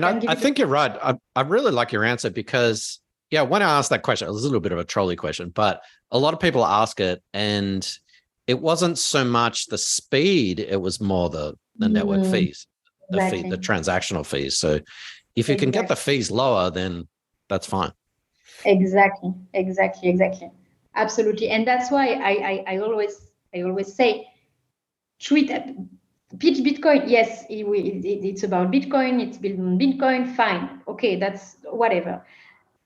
I think you're right. I really like your answer because, when I asked that question, it was a little bit of a trolley question, but a lot of people ask it, and it wasn't so much the speed, it was more the network fees, the transactional fees. So if you can get the fees lower, then that's fine. Exactly. Absolutely. And that's why I always say, treat Peach Bitcoin, yes, it's about Bitcoin, it's built on Bitcoin, fine. Okay, that's whatever.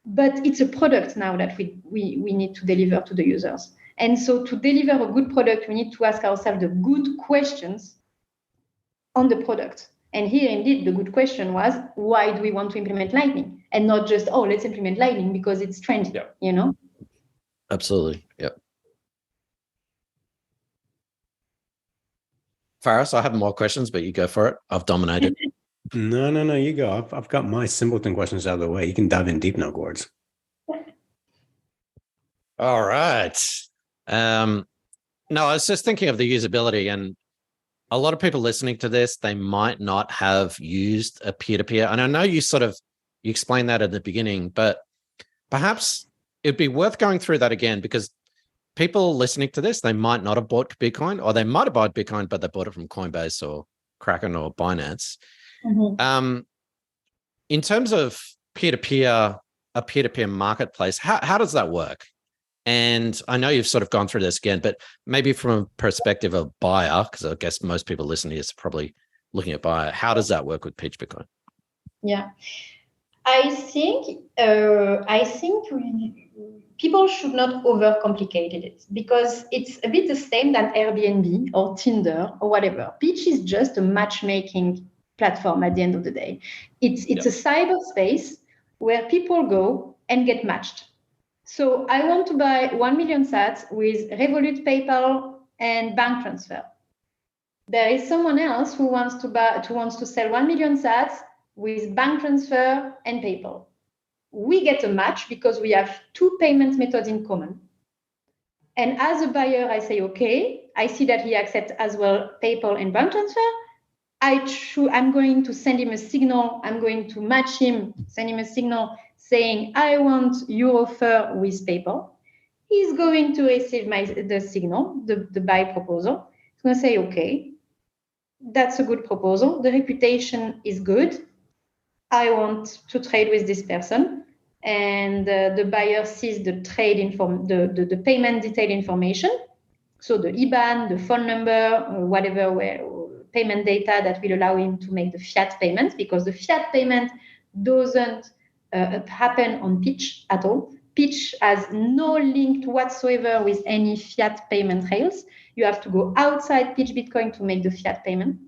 But it's a product now that we need to deliver to the users. And so to deliver a good product, we need to ask ourselves the good questions on the product. And here, indeed, the good question was, why do we want to implement Lightning? And not just, let's implement Lightning because it's trendy, Absolutely, yeah. Faris, I have more questions, but you go for it. I've dominated. No, you go. I've got my simpleton questions out of the way. You can dive in deep now, Gords. All right. No, I was just thinking of the usability, and a lot of people listening to this, they might not have used a peer-to-peer. And I know you explained that at the beginning, but perhaps it'd be worth going through that again, because people listening to this, they might not have bought Bitcoin, or they might have bought Bitcoin, but they bought it from Coinbase or Kraken or Binance. In terms of peer-to-peer, a peer-to-peer marketplace, how does that work? And I know you've sort of gone through this again, but maybe from a perspective of buyer, because I guess most people listening is probably looking at buyer. How does that work with Peach Bitcoin? Yeah, I think people should not overcomplicate it, because it's a bit the same than Airbnb or Tinder or whatever. Peach is just a matchmaking platform at the end of the day. It's a cyberspace where people go and get matched. So I want to buy 1 million sats with Revolut, PayPal, and bank transfer. There is someone else who wants to sell 1 million sats with bank transfer and PayPal. We get a match because we have two payment methods in common. And as a buyer, I say, okay, I see that he accepts as well PayPal and bank transfer. I'm going to send him a signal. I'm going to match him, send him a signal saying, I want your offer with PayPal. He's going to receive the signal, the buy proposal. He's going to say, okay, that's a good proposal. The reputation is good. I want to trade with this person. And the buyer sees the the payment detail information. So the IBAN, the phone number, whatever payment data that will allow him to make the fiat payment, because the fiat payment doesn't happen on Peach at all. Peach has no link whatsoever with any fiat payment rails. You have to go outside Peach Bitcoin to make the fiat payment.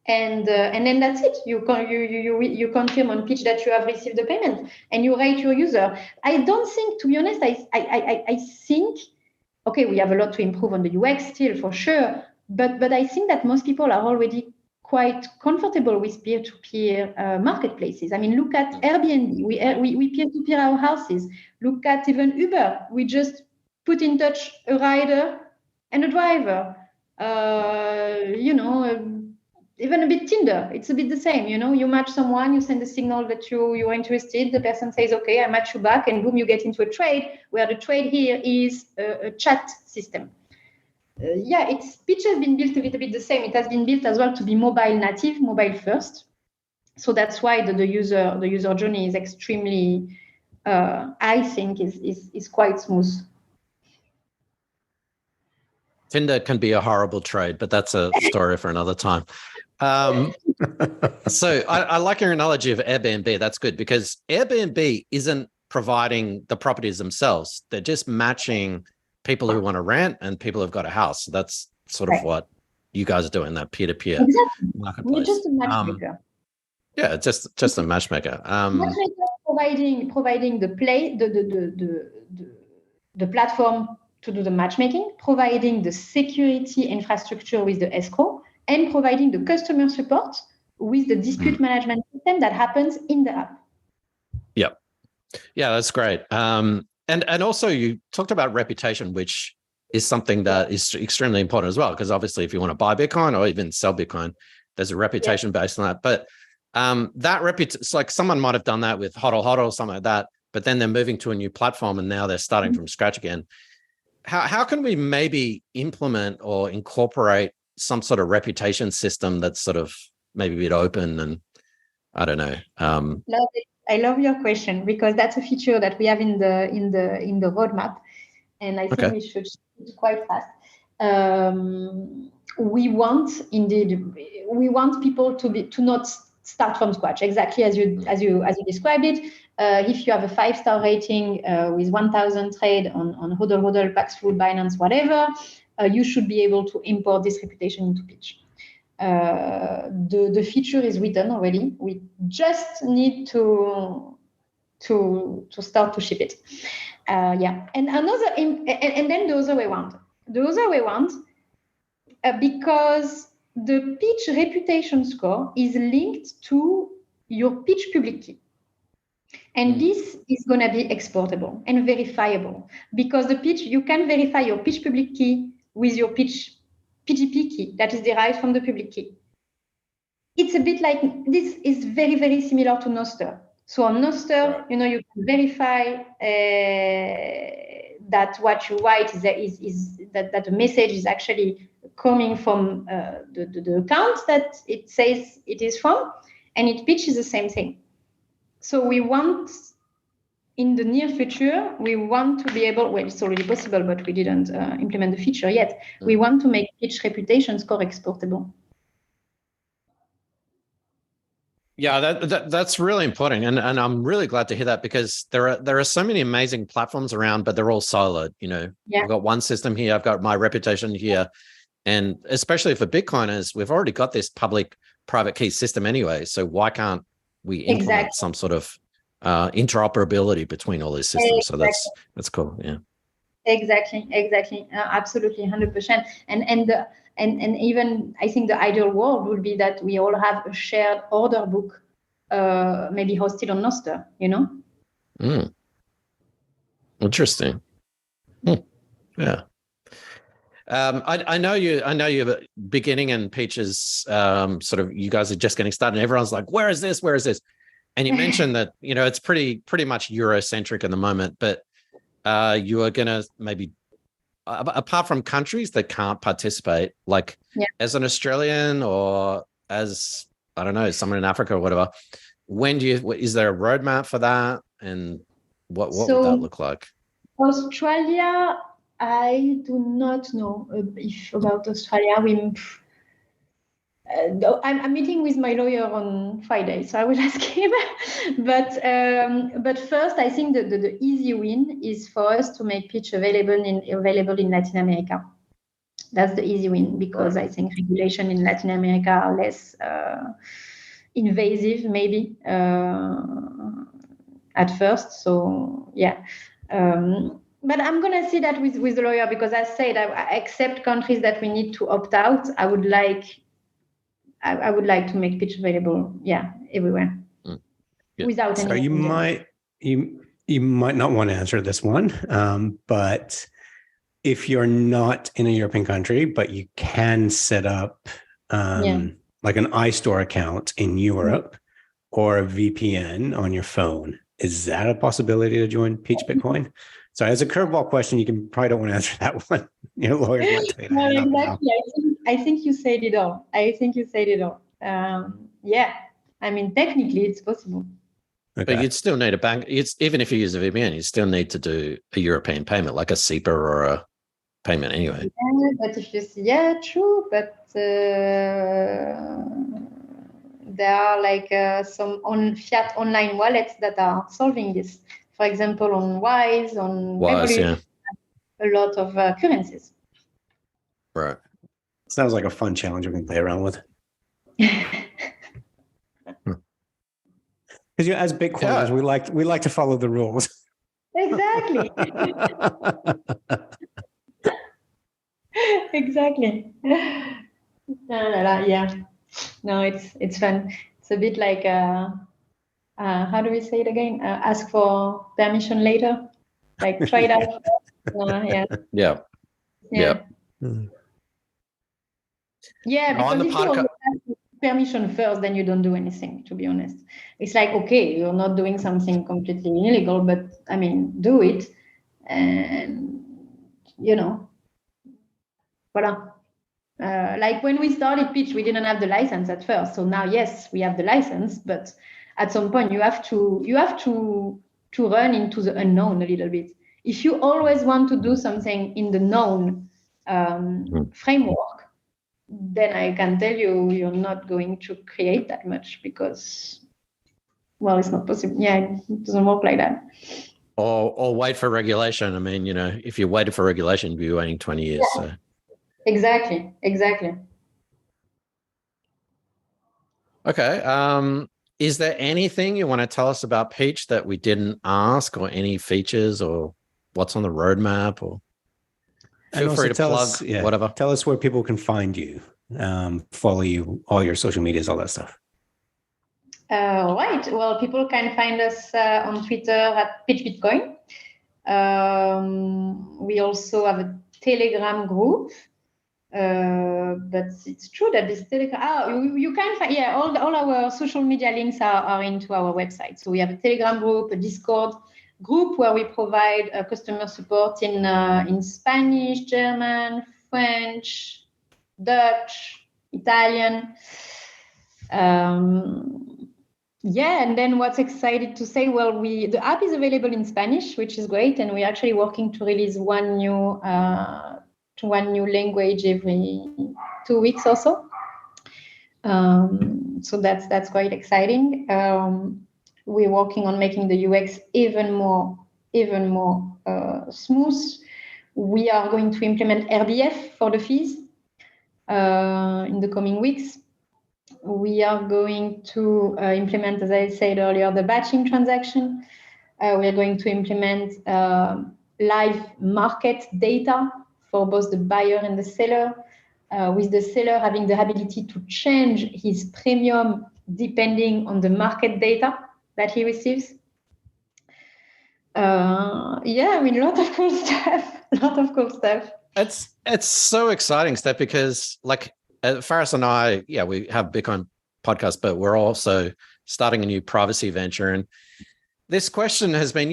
And then that's it. You confirm on Peach that you have received the payment, and you rate your user. I don't think, to be honest, I think, okay, we have a lot to improve on the UX still, for sure. But I think that most people are already quite comfortable with peer-to-peer marketplaces. I mean, look at Airbnb. We peer-to-peer our houses. Look at even Uber. We just put in touch a rider and a driver. Even a bit Tinder. It's a bit the same. You match someone, you send a signal that you're interested. The person says, okay, I match you back, and boom, you get into a trade, where the trade here is a chat system. Peach has been built a little bit the same. It has been built as well to be mobile native, mobile first. So that's why the user journey is extremely, I think, is quite smooth. Tinder can be a horrible trade, but that's a story for another time. So I like your analogy of Airbnb. That's good, because Airbnb isn't providing the properties themselves. They're just matching people who want to rent and people who've got a house. So that's sort of what you guys are doing, that peer-to-peer marketplace. We're just a matchmaker. Just a matchmaker. Matchmaker providing the platform to do the matchmaking, providing the security infrastructure with the escrow, and providing the customer support with the dispute management system that happens in the app. Yeah, that's great. And also you talked about reputation, which is something that is extremely important as well, because obviously if you want to buy Bitcoin or even sell Bitcoin, there's a reputation based on that. But it's like someone might have done that with HODL or something like that, but then they're moving to a new platform and now they're starting from scratch again. How can we maybe implement or incorporate some sort of reputation system that's sort of maybe a bit open? And I don't know. I love your question, because that's a feature that we have in the roadmap, and I think we should quite fast. We want people to not start from scratch, exactly as you described it. If you have a 5-star rating with 1,000 trade on HODL, Paxful, Binance, whatever, you should be able to import this reputation into Peach. The feature is written already. We just need to start to ship it. And then the other way around. Because the Peach reputation score is linked to your Peach public key. And this is going to be exportable and verifiable, because you can verify your Peach public key with your Peach PGP key that is derived from the public key. It's a bit like, this is very, very similar to Nostr. So on Nostr, you can verify that what you write is that the message is actually coming from the account that it says it is from, and it pitches the same thing. So we want, in the near future, we want to be able, well, it's already possible, but we didn't implement the feature yet. We want to make pitch reputation score exportable. Yeah, that's really important, and I'm really glad to hear that, because there are so many amazing platforms around, but they're all siloed. I've got one system here, I've got my reputation here, and especially for Bitcoiners, we've already got this public-private key system anyway. So why can't we implement some sort of interoperability between all these systems? So that's cool. Yeah. Exactly. Absolutely, 100%. And even I think the ideal world would be that we all have a shared order book, maybe hosted on Nostr. Interesting. Yeah. I know you're beginning, and Peach's sort of, you guys are just getting started, and everyone's like, where is this? And you mentioned that, it's pretty much Eurocentric at the moment, but you are going to maybe, apart from countries that can't participate, like as an Australian or as, I don't know, someone in Africa or whatever, is there a roadmap for that? And what would that look like? Australia, I do not know about Australia. I'm meeting with my lawyer on Friday, so I will ask him. But first, I think the easy win is for us to make pitch available in Latin America. That's the easy win, because I think regulation in Latin America are less invasive, maybe at first. So yeah. But I'm going to see that with the lawyer, because I said, except countries that we need to opt out, I would like to make pitch available, everywhere. Without any. So you might not want to answer this one, but if you're not in a European country, but you can set up like an iStore account in Europe or a VPN on your phone, is that a possibility to join Peach Bitcoin? So as a curveball question, you probably don't want to answer that one. Your lawyer might tell you that. No, exactly. I think you said it all. I mean, technically, it's possible. Okay. But you'd still need a bank. Even if you use a VPN, you still need to do a European payment, like a SEPA or a payment anyway. Yeah, but if you see, true. But there are like some fiat online wallets that are solving this. For example, on Wise, on Revolut, a lot of currencies. Right. Sounds like a fun challenge we can play around with. Because as Bitcoiners, we like to follow the rules. Exactly. Exactly. Yeah. No, it's fun. It's a bit like how do we say it again? Ask for permission later. Like try it out. Yeah. Yeah, because if you ask permission first, then you don't do anything, to be honest. It's like, okay, you're not doing something completely illegal, but I mean, do it. And, voila. Like when we started Pitch, we didn't have the license at first. So now, yes, we have the license, but at some point you have to run into the unknown a little bit. If you always want to do something in the known framework, then I can tell you, you're not going to create that much because, well, it's not possible. Yeah, it doesn't work like that. Or wait for regulation. I mean, if you waited for regulation, you'd be waiting 20 years. Yeah. So. Exactly. Okay. Is there anything you want to tell us about Peach that we didn't ask, or any features, or what's on the roadmap, or feel free to plug whatever. Tell us where people can find you, follow you, all your social medias, all that stuff. Right. Well, people can find us on Twitter at peachbitcoin. We also have a Telegram group. But it's true that this Telegram, you can find, all our social media links are into our website. So we have a Telegram group, a Discord, group where we provide customer support in Spanish, German, French, Dutch, Italian. And then what's excited to say, well, the app is available in Spanish, which is great, and we're actually working to release one new language every 2 weeks or so. So that's quite exciting. We're working on making the UX even more smooth. We are going to implement RDF for the fees in the coming weeks. We are going to implement, as I said earlier, the batching transaction. We are going to implement live market data for both the buyer and the seller, with the seller having the ability to change his premium depending on the market data that he receives. A lot of cool stuff. It's so exciting, Steph, because like Faris and I, we have Bitcoin podcast, but we're also starting a new privacy venture. And this question has been,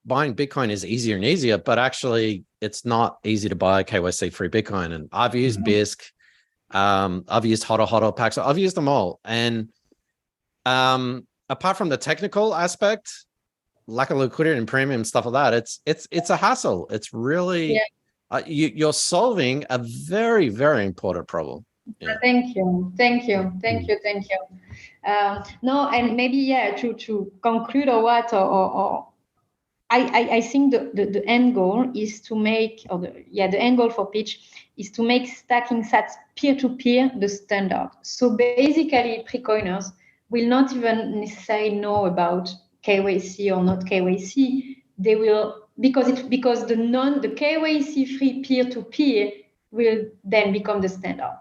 buying Bitcoin is easier and easier, but actually it's not easy to buy KYC-free Bitcoin. And I've used BISC, I've used HODL, Paxos, I've used them all. And apart from the technical aspect, lack of liquidity and premium, stuff like that, it's a hassle. It's really, you're solving a very, very important problem. Yeah. Thank you. No, and maybe to conclude I think the end goal is to make, the end goal for Peach is to make stacking sats peer-to-peer the standard. So basically, pre-coiners will not even necessarily know about KYC or not KYC. They will, because the KYC-free peer-to-peer will then become the standard.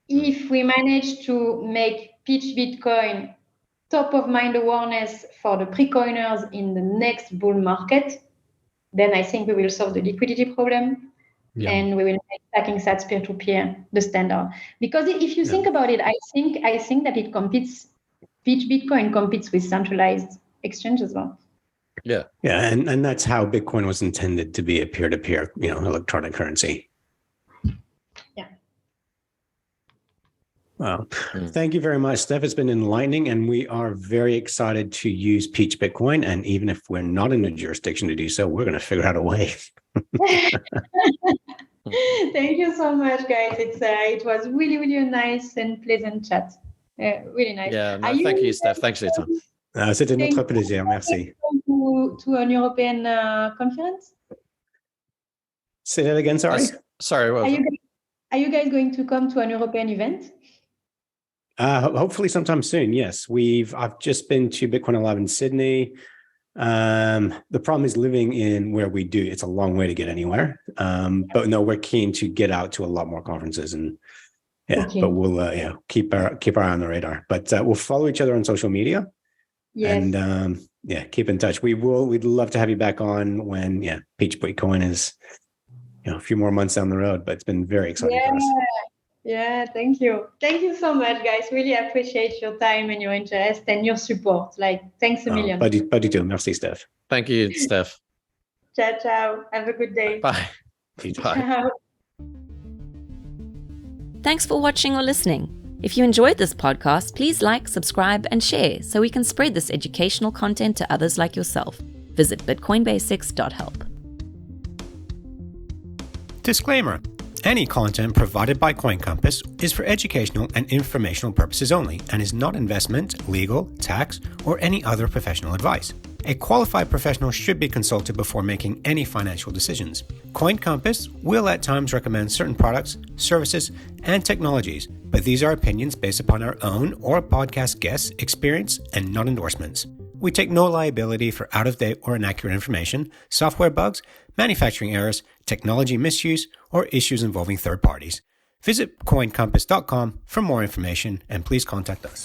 If we manage to make peachbitcoin top of mind awareness for the pre-coiners in the next bull market, then I think we will solve the liquidity problem, and we will make stacking sats peer-to-peer the standard. Because if you think about it, I think that it competes. Peachbitcoin competes with centralized exchange as well. Yeah, and that's how Bitcoin was intended to be, a peer-to-peer, electronic currency. Well, thank you very much, Steph. It's been enlightening, and we are very excited to use Peach Bitcoin. And even if we're not in a jurisdiction to do so, we're going to figure out a way. Thank you so much, guys. It was really, really a nice and pleasant chat. Really nice. Yeah, no, thank you, Steph. Thanks for your time. C'était notre plaisir. Merci. To an European conference? Say that again, sorry? Sorry. Are you guys going to come to an European event? Hopefully sometime soon, yes. I've just been to Bitcoin Live in Sydney. The problem is living in where we do, it's a long way to get anywhere. But no, we're keen to get out to a lot more conferences, and but we'll keep our eye on the radar. But we'll follow each other on social media. Yes. And keep in touch. We'd love to have you back on when Peach Bitcoin is a few more months down the road, but it's been very exciting for us. Yeah, thank you. Thank you so much, guys. Really appreciate your time and your interest and your support. Thanks a million. Pas du tout. Merci, Steph. Thank you, Steph. Ciao. Have a good day. Bye. Bye. Ciao. Thanks for watching or listening. If you enjoyed this podcast, please like, subscribe, and share so we can spread this educational content to others like yourself. Visit bitcoinbasics.help. Disclaimer. Any content provided by CoinCompass is for educational and informational purposes only and is not investment, legal, tax, or any other professional advice. A qualified professional should be consulted before making any financial decisions. CoinCompass will at times recommend certain products, services, and technologies, but these are opinions based upon our own or podcast guests' experience and not endorsements. We take no liability for out-of-date or inaccurate information, software bugs, manufacturing errors, technology misuse, or issues involving third parties. Visit coincompass.com for more information, and please contact us.